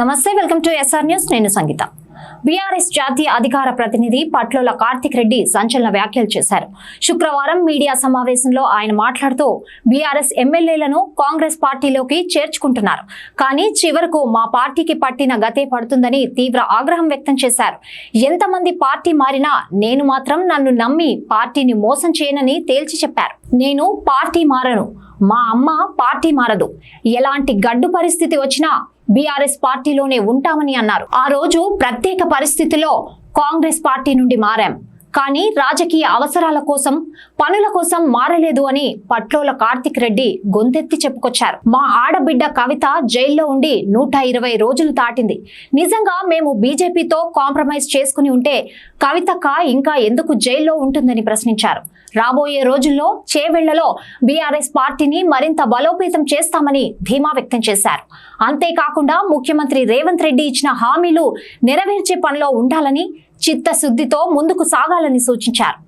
నమస్తే, welcome to SR news. నేను సంగీత. BRS జాతీయ అధికార ప్రతినిధి పట్లోల కార్తిక్ రెడ్డి సంచలన వ్యాఖ్యలు చేశారు. శుక్రవారం మీడియా సమావేశంలో ఆయన మాట్లాడుతూ బీఆర్ఎస్ ఎమ్మెల్యేలను కాంగ్రెస్ పార్టీలోకి చేర్చుకుంటున్నారు, కానీ చివరకు మా పార్టీకి పట్టిన గతే పడుతుందని తీవ్ర ఆగ్రహం వ్యక్తం చేశారు. ఎంతమంది పార్టీ మారినా నేను మాత్రం నన్ను నమ్మి పార్టీని మోసం చేయనని తేల్చి చెప్పారు. నేను పార్టీ మారను, మా అమ్మ పార్టీ మారదు, ఎలాంటి గడ్డు పరిస్థితి వచ్చినా బీఆర్ఎస్ పార్టీలోనే ఉంటామని అన్నారు. ఆ రోజు ప్రత్యేక పరిస్థితిలో కాంగ్రెస్ పార్టీ నుండి మారాం, కానీ రాజకీయ అవసరాల కోసం, పనుల కోసం మారలేదు అని పట్లోల కార్తిక్ రెడ్డి గొంతెత్తి చెప్పుకొచ్చారు. మా ఆడబిడ్డ కవిత జైల్లో ఉండి 120 రోజులు దాటింది. నిజంగా మేము బీజేపీతో కాంప్రమైజ్ చేసుకుని ఉంటే కవితక్క ఇంకా ఎందుకు జైల్లో ఉంటుందని ప్రశ్నించారు. రాబోయే రోజుల్లో చేవెళ్లలో బీఆర్ఎస్ పార్టీని మరింత బలోపేతం చేస్తామని ధీమా వ్యక్తం చేశారు. అంతేకాకుండా ముఖ్యమంత్రి రేవంత్ రెడ్డి ఇచ్చిన హామీలు నెరవేర్చే పనిలో ఉండాలని, చిత్తశుద్ధితో ముందుకు సాగాలని సూచించారు.